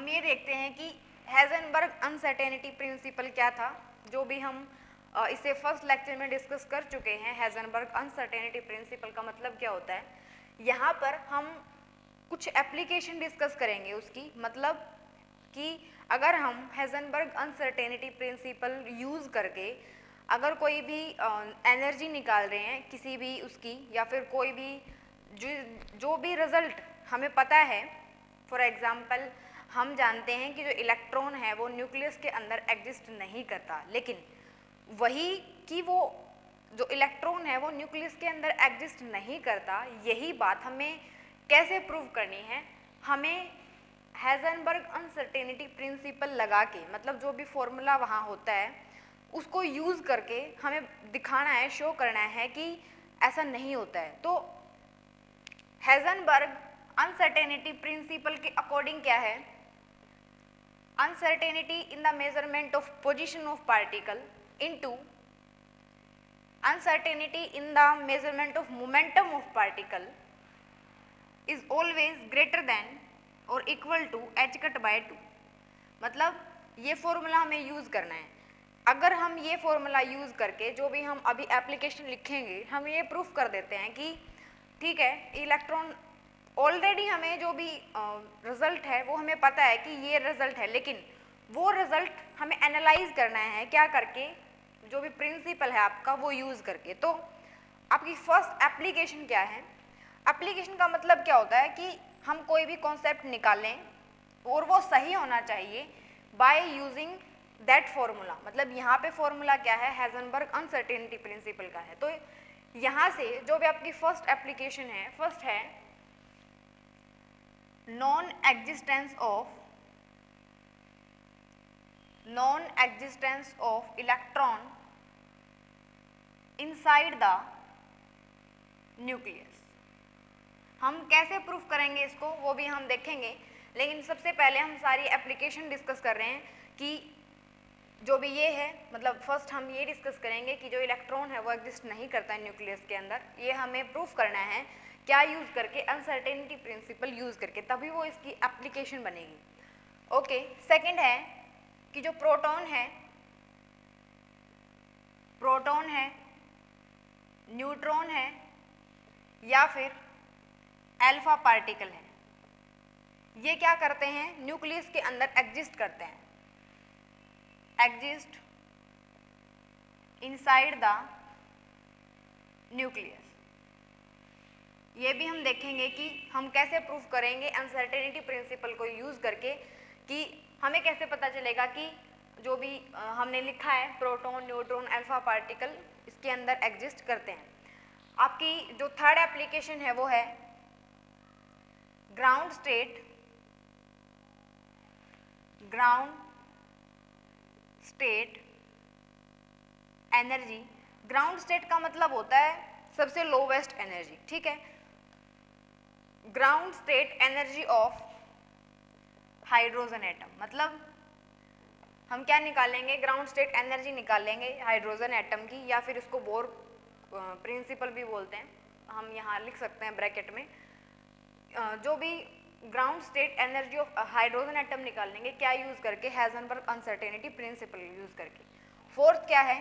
हम ये देखते हैं कि हेज़नबर्ग अनसर्टेनिटी प्रिंसिपल क्या था, जो भी हम इसे फर्स्ट लेक्चर में डिस्कस कर चुके हैं। हेज़नबर्ग अनसर्टेनिटी प्रिंसिपल का मतलब क्या होता है। यहाँ पर हम कुछ एप्लीकेशन डिस्कस करेंगे उसकी, मतलब कि अगर हम हेज़नबर्ग अनसर्टेनिटी प्रिंसिपल यूज़ करके अगर कोई भी एनर्जी निकाल रहे हैं किसी भी उसकी, या फिर कोई भी जो भी रिज़ल्ट हमें पता है, फॉर एग्ज़ाम्पल हम जानते हैं कि जो इलेक्ट्रॉन है वो न्यूक्लियस के अंदर एग्जिस्ट नहीं करता, लेकिन वही कि वो जो इलेक्ट्रॉन है वो न्यूक्लियस के अंदर एग्जिस्ट नहीं करता, यही बात हमें कैसे प्रूव करनी है। हमें हेज़नबर्ग अनसर्टेनिटी प्रिंसिपल लगा के, मतलब जो भी फॉर्मूला वहाँ होता है उसको यूज़ करके हमें दिखाना है, शो करना है कि ऐसा नहीं होता है। तो हेज़नबर्ग अनसर्टेनिटी प्रिंसिपल के अकॉर्डिंग क्या है, uncertainty in the measurement of position of particle into uncertainty in the measurement of momentum of particle is always greater than or equal to h cut by 2। मतलब ये फॉर्मूला हमें use करना है। अगर हम ये फॉर्मूला यूज़ करके जो भी हम अभी एप्लीकेशन लिखेंगे, हम ये प्रूफ कर देते हैं कि ठीक है, इलेक्ट्रॉन ऑलरेडी हमें जो भी रिज़ल्ट है वो हमें पता है कि ये रिज़ल्ट है, लेकिन वो रिज़ल्ट हमें एनालाइज करना है क्या करके, जो भी प्रिंसिपल है आपका वो यूज़ करके। तो आपकी फर्स्ट एप्लीकेशन क्या है। एप्लीकेशन का मतलब क्या होता है कि हम कोई भी कॉन्सेप्ट निकालें और वो सही होना चाहिए बाय यूजिंग दैट फॉर्मूला। मतलब यहाँ पे फॉर्मूला क्या है, हेज़नबर्ग अनसर्टेनिटी प्रिंसिपल का है। तो यहाँ से जो भी आपकी फर्स्ट एप्लीकेशन है, फर्स्ट है non existence of electron inside the nucleus. हम कैसे प्रूफ करेंगे इसको वो भी हम देखेंगे, लेकिन सबसे पहले हम सारी एप्लीकेशन डिस्कस कर रहे हैं कि जो भी ये है, मतलब फर्स्ट हम ये डिस्कस करेंगे कि जो इलेक्ट्रॉन है वो एग्जिस्ट नहीं करता है न्यूक्लियस के अंदर। ये हमें प्रूफ करना है क्या यूज़ करके, अनसर्टेनिटी प्रिंसिपल यूज़ करके, तभी वो इसकी एप्लीकेशन बनेगी। ओके, सेकंड है कि जो प्रोटॉन है, न्यूट्रॉन है या फिर अल्फा पार्टिकल है, ये क्या करते हैं, न्यूक्लियस के अंदर एग्जिस्ट करते हैं, एग्जिस्ट इनसाइड द न्यूक्लियस। ये भी हम देखेंगे कि हम कैसे प्रूफ करेंगे अनसर्टेनिटी प्रिंसिपल को यूज़ करके, कि हमें कैसे पता चलेगा कि जो भी हमने लिखा है प्रोटॉन, न्यूट्रॉन, अल्फा पार्टिकल इसके अंदर एग्जिस्ट करते हैं। आपकी जो थर्ड एप्लीकेशन है वो है ground state energy. Ground state का मतलब होता है सबसे लोवेस्ट एनर्जी, ठीक है। Ground state energy of hydrogen atom, मतलब हम क्या निकालेंगे, ग्राउंड स्टेट एनर्जी निकालेंगे हाइड्रोजन एटम की, या फिर इसको बोर प्रिंसिपल भी बोलते हैं, हम यहाँ लिख सकते हैं ब्रैकेट में। जो भी ground state energy of hydrogen atom निकालेंगे क्या यूज़ करके, हेज़नबर्ग अनसर्टेनिटी प्रिंसिपल यूज़ करके। फोर्थ क्या है,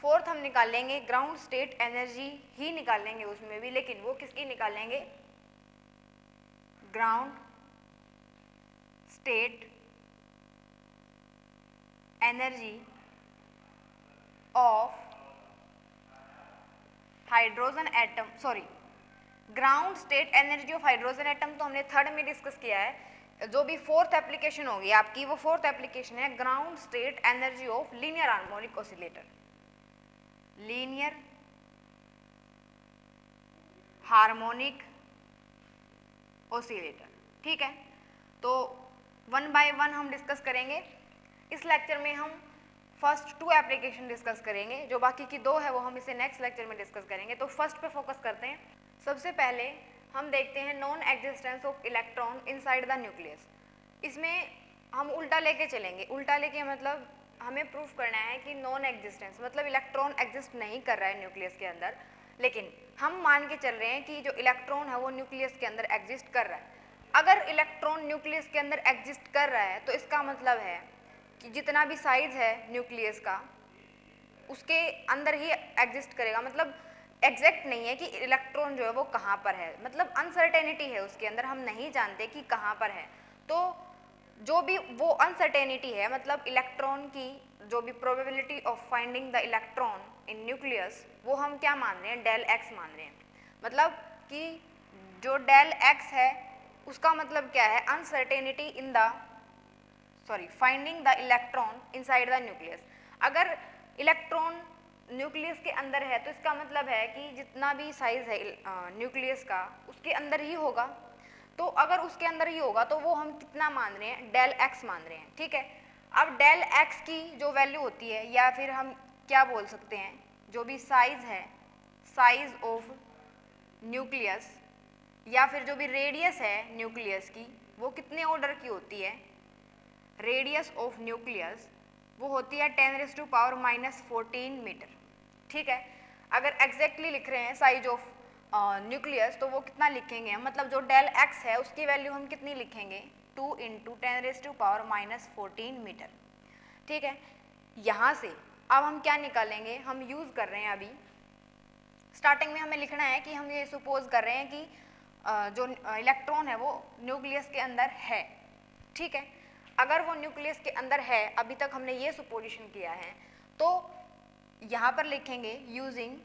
फोर्थ हम निकालेंगे ग्राउंड स्टेट एनर्जी ही निकालेंगे उसमें भी, लेकिन वो किसकी निकालेंगे, ground state energy of hydrogen atom, sorry ground state energy of hydrogen atom तो हमने थर्ड में डिस्कस किया है। जो भी फोर्थ एप्लीकेशन होगी आपकी, वो फोर्थ एप्लीकेशन है ground state energy of linear harmonic oscillator, linear harmonic oscillator, ठीक है। तो वन बाय वन हम डिस्कस करेंगे। इस लेक्चर में हम फर्स्ट 2 एप्लीकेशन डिस्कस करेंगे, जो बाकी की 2 है वो हम इसे नेक्स्ट लेक्चर में डिस्कस करेंगे। तो फर्स्ट पे फोकस करते हैं। सबसे पहले हम देखते हैं non existence of electron inside the nucleus. इसमें हम उल्टा लेके चलेंगे। उल्टा लेके मतलब हमें प्रूफ करना है कि नॉन एग्जिस्टेंस मतलब इलेक्ट्रॉन एग्जिस्ट नहीं कर रहा है न्यूक्लियस के अंदर, लेकिन हम मान के चल रहे हैं कि जो इलेक्ट्रॉन है वो न्यूक्लियस के अंदर एग्जिस्ट कर रहा है। अगर इलेक्ट्रॉन न्यूक्लियस के अंदर एग्जिस्ट कर रहा है तो इसका मतलब है कि जितना भी साइज है न्यूक्लियस का उसके अंदर ही एग्जिस्ट करेगा। मतलब एग्जैक्ट नहीं है कि इलेक्ट्रॉन जो है वो कहाँ पर है, मतलब अनसर्टेनिटी है उसके अंदर, हम नहीं जानते कि कहाँ पर है। तो जो भी वो अनसर्टेनिटी है, मतलब इलेक्ट्रॉन की जो भी probability of finding the electron in nucleus, वो हम क्या मान रहे हैं, डेल एक्स मान रहे हैं। मतलब कि जो डेल एक्स है उसका मतलब क्या है, uncertainty in the finding the electron inside the nucleus. अगर इलेक्ट्रॉन न्यूक्लियस के अंदर है तो इसका मतलब है कि जितना भी साइज है न्यूक्लियस का उसके अंदर ही होगा। तो अगर उसके अंदर ही होगा तो वो हम कितना मान रहे हैं, डेल एक्स मान रहे हैं। ठीक है, अब डेल एक्स की जो वैल्यू होती है, या फिर हम क्या बोल सकते हैं, जो भी साइज है, साइज ऑफ न्यूक्लियस, या फिर जो भी रेडियस है न्यूक्लियस की, वो कितने ऑर्डर की होती है, रेडियस ऑफ न्यूक्लियस वो होती है 10⁻⁻14 मीटर। ठीक है, अगर एग्जैक्टली लिख रहे हैं साइज ऑफ न्यूक्लियस तो वो कितना लिखेंगे हम, मतलब जो डेल एक्स है उसकी वैल्यू हम कितनी लिखेंगे, 2 × 10⁻⁻14 मीटर। ठीक है, यहाँ से अब हम क्या निकालेंगे, हम यूज़ कर रहे हैं अभी स्टार्टिंग में हमें लिखना है कि हम ये सपोज कर रहे हैं कि जो इलेक्ट्रॉन है वो न्यूक्लियस के अंदर है। ठीक है, अगर वो न्यूक्लियस के अंदर है, अभी तक हमने ये सुपोजिशन किया है, तो यहाँ पर लिखेंगे यूजिंग,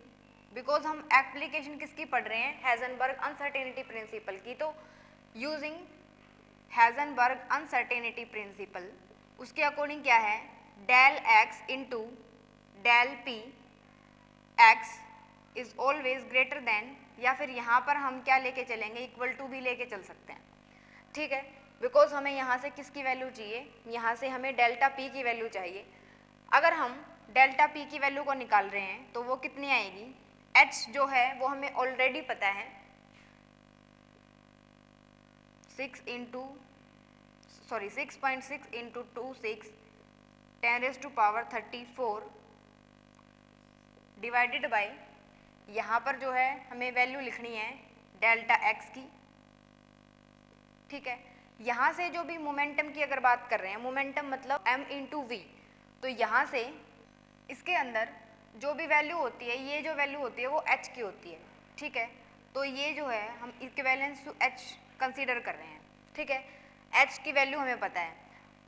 बिकॉज हम एप्लीकेशन किसकी पढ़ रहे हैं, हेजनबर्ग अनसर्टेनिटी प्रिंसिपल की। तो यूजिंग हेजनबर्ग अनसर्टेनिटी प्रिंसिपल, उसके अकॉर्डिंग क्या है, del x into del p x is always greater than, या फिर यहाँ पर हम क्या लेके चलेंगे, इक्वल टू भी लेके चल सकते हैं। ठीक है, बिकॉज हमें यहाँ से किसकी वैल्यू चाहिए, यहाँ से हमें डेल्टा पी की वैल्यू चाहिए। अगर हम डेल्टा पी की वैल्यू को निकाल रहे हैं तो वो कितनी आएगी, एच जो है वो हमें ऑलरेडी पता है, 6.6 × 26 10⁻34 डिवाइडेड बाय, यहाँ पर जो है हमें वैल्यू लिखनी है डेल्टा एक्स की। ठीक है, यहाँ से जो भी मोमेंटम की अगर बात कर रहे हैं, मोमेंटम मतलब m × v, तो यहाँ से इसके अंदर जो भी वैल्यू होती है, ये जो वैल्यू होती है वो h की होती है। ठीक है, तो ये जो है हम इक्विवेलेंस टू h कंसीडर कर रहे हैं। ठीक है, h की वैल्यू हमें पता है।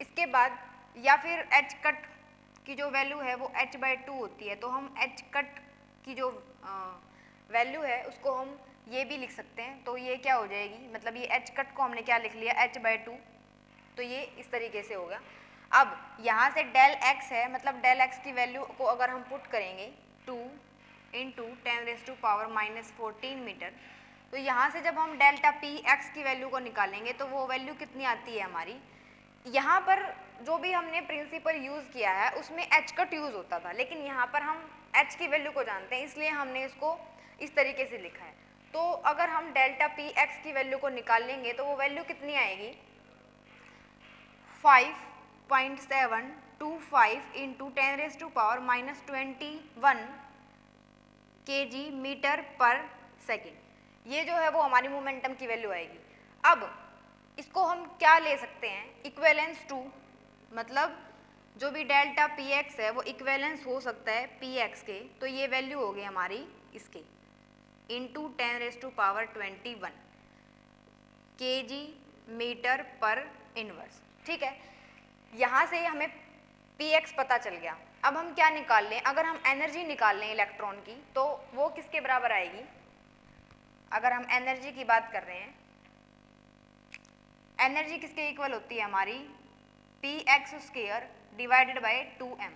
इसके बाद या फिर h कट की जो वैल्यू है वो h/2 होती है, तो हम h कट की जो वैल्यू है उसको हम ये भी लिख सकते हैं। तो ये क्या हो जाएगी, मतलब ये h कट को हमने क्या लिख लिया, h/2, तो ये इस तरीके से होगा। अब यहाँ से डेल x है, मतलब डेल x की वैल्यू को अगर हम पुट करेंगे 2 × 10⁻⁻14 मीटर, तो यहाँ से जब हम डेल्टा पी एक्स की वैल्यू को निकालेंगे तो वो वैल्यू कितनी आती है हमारी, यहाँ पर जो भी हमने प्रिंसिपल यूज़ किया है उसमें h कट यूज़ होता था, लेकिन यहाँ पर हम h की वैल्यू को जानते हैं, इसलिए हमने इसको इस तरीके से लिखा है। तो अगर हम डेल्टा पी एक्स की वैल्यू को निकालेंगे तो वो वैल्यू कितनी आएगी, 5.725 × 10⁻21 kg मीटर पर सेकेंड, ये जो है वो हमारी मोमेंटम की वैल्यू आएगी। अब इसको हम क्या ले सकते हैं, इक्विवेलेंस टू, मतलब जो भी डेल्टा पी एक्स है वो इक्विवेलेंस हो सकता है पी एक्स के, तो ये वैल्यू हो गई हमारी इसके इंटू 10⁻21 kg मीटर पर इनवर्स। ठीक है, यहाँ से हमें पी एक्स पता चल गया। अब हम क्या निकाल लें, अगर हम एनर्जी निकाल लें इलेक्ट्रॉन की तो वो किसके बराबर आएगी, अगर हम एनर्जी की बात कर रहे हैं, एनर्जी किसके इक्वल होती है हमारी, px² डिवाइडेड बाय 2m।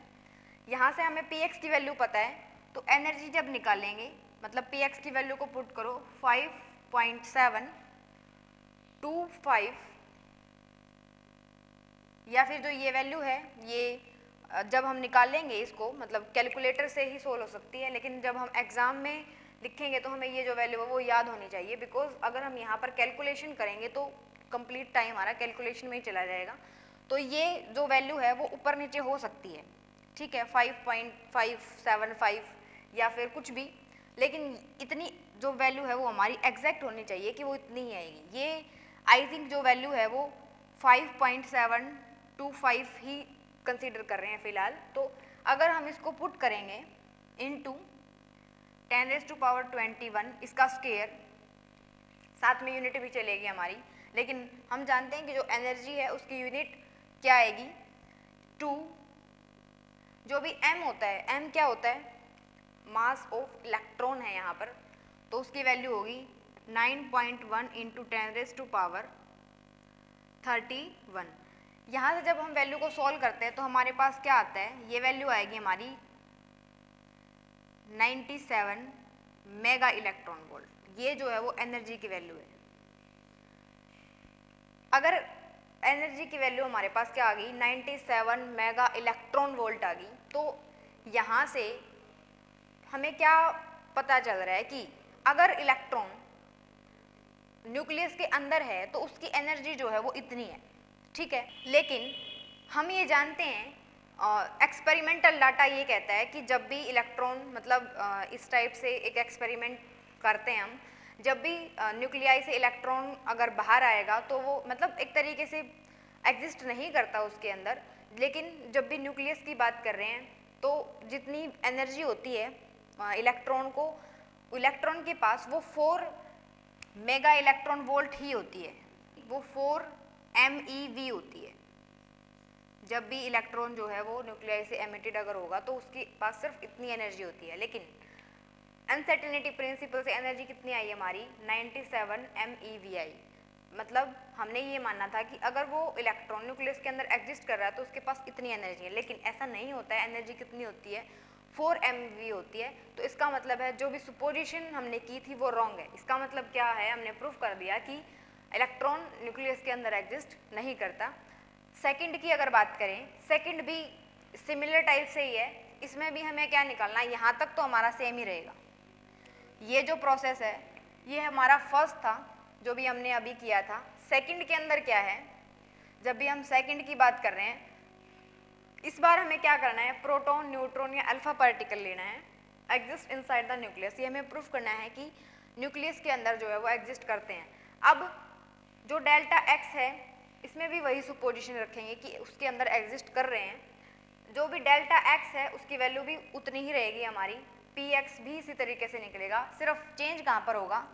यहाँ से हमें px की वैल्यू पता है, तो एनर्जी जब निकालेंगे मतलब px की वैल्यू को पुट करो 5.725, या फिर जो ये वैल्यू है ये जब हम निकालेंगे इसको, मतलब कैलकुलेटर से ही सोल्व हो सकती है, लेकिन जब हम एग्ज़ाम में लिखेंगे तो हमें ये जो वैल्यू है वो याद होनी चाहिए, बिकॉज अगर हम यहाँ पर कैलकुलेशन करेंगे तो कंप्लीट टाइम हमारा कैलकुलेशन में ही चला जाएगा। तो ये जो वैल्यू है वो ऊपर नीचे हो सकती है, ठीक है, 5.575 या फिर कुछ भी, लेकिन इतनी जो वैल्यू है वो हमारी एग्जैक्ट होनी चाहिए कि वो इतनी ही आएगी। ये आई थिंक जो वैल्यू है वो 5.725 ही कंसीडर कर रहे हैं फिलहाल। तो अगर हम इसको पुट करेंगे इनटू 10⁻21 इसका स्क्वायर, साथ में यूनिट भी चलेगी हमारी, लेकिन हम जानते हैं कि जो एनर्जी है उसकी यूनिट क्या आएगी, 2। जो भी m होता है, m क्या होता है, मास ऑफ इलेक्ट्रॉन है यहाँ पर, तो उसकी वैल्यू होगी 9.1 इंटू 10⁻31। यहाँ से जब हम वैल्यू को सॉल्व करते हैं तो हमारे पास क्या आता है, ये वैल्यू आएगी हमारी 97 मेगा इलेक्ट्रॉन वोल्ट। ये जो है वो एनर्जी की वैल्यू है। अगर एनर्जी की वैल्यू हमारे पास क्या आ गई, 97 मेगा इलेक्ट्रॉन वोल्ट आ गई, तो यहाँ से हमें क्या पता चल रहा है कि अगर इलेक्ट्रॉन न्यूक्लियस के अंदर है तो उसकी एनर्जी जो है वो इतनी है, ठीक है। लेकिन हम ये जानते हैं, एक्सपेरिमेंटल डाटा ये कहता है कि जब भी इलेक्ट्रॉन मतलब इस टाइप से एक एक्सपेरिमेंट करते हैं हम, जब भी न्यूक्लियाई से इलेक्ट्रॉन अगर बाहर आएगा तो वो मतलब एक तरीके से एग्जिस्ट नहीं करता उसके अंदर। लेकिन जब भी न्यूक्लियस की बात कर रहे हैं तो जितनी एनर्जी होती है इलेक्ट्रॉन के पास वो 4 मेगा इलेक्ट्रॉन वोल्ट ही होती है, वो 4 MeV होती है। जब भी इलेक्ट्रॉन जो है वो न्यूक्लियाई से एमिटेड अगर होगा तो उसके पास सिर्फ इतनी एनर्जी होती है। लेकिन अनसर्टेनिटी प्रिंसिपल से एनर्जी कितनी आई हमारी, 97 MeV आई। मतलब हमने ये मानना था कि अगर वो इलेक्ट्रॉन न्यूक्लियस के अंदर एग्जिस्ट कर रहा है तो उसके पास इतनी एनर्जी है, लेकिन ऐसा नहीं होता है। एनर्जी कितनी होती है, 4 MeV होती है। तो इसका मतलब है जो भी सुपोजिशन हमने की थी वो रॉन्ग है। इसका मतलब क्या है, हमने प्रूफ कर दिया कि इलेक्ट्रॉन न्यूक्लियस के अंदर एग्जिस्ट नहीं करता। सेकंड की अगर बात करें, सेकंड भी सिमिलर टाइप से ही है। इसमें भी हमें क्या निकालना है, यहाँ तक तो हमारा सेम ही रहेगा। ये जो प्रोसेस है ये हमारा फर्स्ट था जो भी हमने अभी किया था। सेकंड के अंदर क्या है, जब भी हम सेकंड की बात कर रहे हैं इस बार हमें क्या करना है, प्रोटॉन, न्यूट्रॉन या अल्फा पार्टिकल लेना है, एग्जिस्ट इनसाइड द न्यूक्लियस। ये हमें प्रूफ करना है कि न्यूक्लियस के अंदर जो है वो एग्जिस्ट करते हैं। अब जो डेल्टा एक्स है इसमें भी वही सुपोजिशन रखेंगे कि उसके अंदर एग्जिस्ट कर रहे हैं। जो भी डेल्टा एक्स है उसकी वैल्यू भी उतनी ही रहेगी हमारी, पी एक्स भी इसी तरीके से निकलेगा। सिर्फ चेंज कहाँ पर होगा,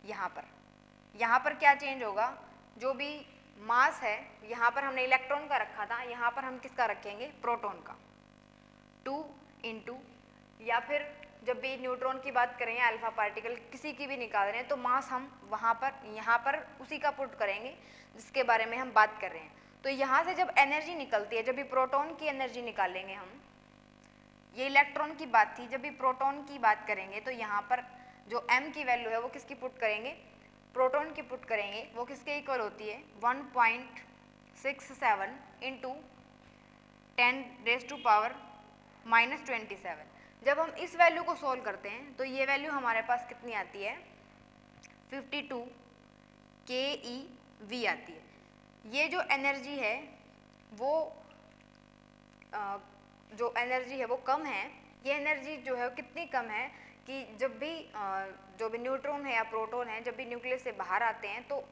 यहाँ पर क्या चेंज होगा, जो भी मास है यहाँ पर हमने इलेक्ट्रॉन का रखा था, यहाँ पर हम किसका रखेंगे, प्रोटॉन का, 2 इंटू, या फिर जब भी न्यूट्रॉन की बात करें या अल्फा पार्टिकल किसी की भी निकाल रहे हैं तो मास हम वहाँ पर यहाँ पर उसी का पुट करेंगे जिसके बारे में हम बात कर रहे हैं। तो यहाँ से जब एनर्जी निकलती है, जब भी प्रोटॉन की एनर्जी निकालेंगे हम, ये इलेक्ट्रॉन की बात थी, जब भी प्रोटॉन की बात करेंगे तो यहाँ पर जो m की वैल्यू है वो किसकी पुट करेंगे, प्रोटॉन की पुट करेंगे। वो किसके इक्वल होती है, 1.67 इंटू 10⁻⁻27। जब हम इस वैल्यू को सोल्व करते हैं तो ये वैल्यू हमारे पास कितनी आती है, 52 keV आती है। ये जो एनर्जी है वो जो एनर्जी है वो कम है। ये एनर्जी जो है कितनी कम है कि जब भी जो भी न्यूट्रॉन है या प्रोटॉन है जब भी न्यूक्लियस से बाहर आते हैं तो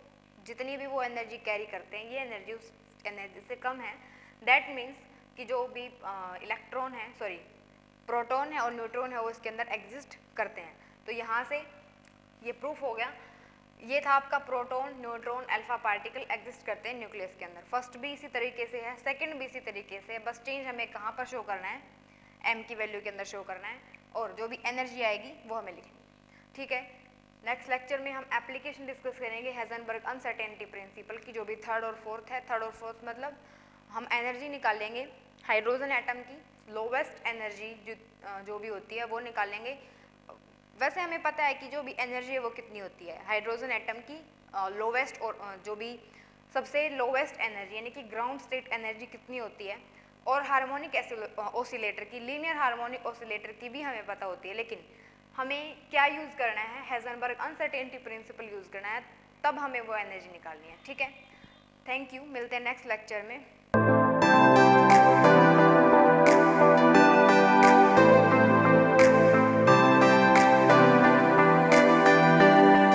जितनी भी वो एनर्जी कैरी करते हैं ये एनर्जी उस एनर्जी से कम है। दैट मीन्स कि जो भी इलेक्ट्रॉन है, सॉरी प्रोटॉन है और न्यूट्रॉन है वो इसके अंदर एग्जिस्ट करते हैं। तो यहाँ से ये प्रूफ हो गया। ये था आपका proton, neutron, alpha particle exist करते हैं न्यूक्लियस के अंदर। फर्स्ट भी इसी तरीके से है, सेकंड भी इसी तरीके से है, बस चेंज हमें कहाँ पर शो करना है, m की वैल्यू के अंदर शो करना है और जो भी एनर्जी आएगी वो हमें लिखनी है, ठीक है। नेक्स्ट लेक्चर में हम एप्लीकेशन डिस्कस करेंगे हेज़नबर्ग अनसर्टेनिटी प्रिंसिपल की, जो भी थर्ड और फोर्थ है। थर्ड और फोर्थ मतलब हम एनर्जी निकालेंगे हाइड्रोजन एटम की, लोवेस्ट एनर्जी जो भी होती है वो निकालेंगे। वैसे हमें पता है कि जो भी एनर्जी है वो कितनी होती है, हाइड्रोजन एटम की लोवेस्ट और जो भी सबसे लोवेस्ट एनर्जी यानी कि ग्राउंड स्टेट एनर्जी कितनी होती है, और हार्मोनिक ऑसिलेटर की, लीनियर हार्मोनिक ऑसिलेटर की भी हमें पता होती है। लेकिन हमें क्या यूज़ करना है, हेज़नबर्ग अनसर्टेनिटी प्रिंसिपल यूज़ करना है, तब हमें वो एनर्जी निकालनी है, ठीक है। थैंक यू, मिलते हैं नेक्स्ट लेक्चर में।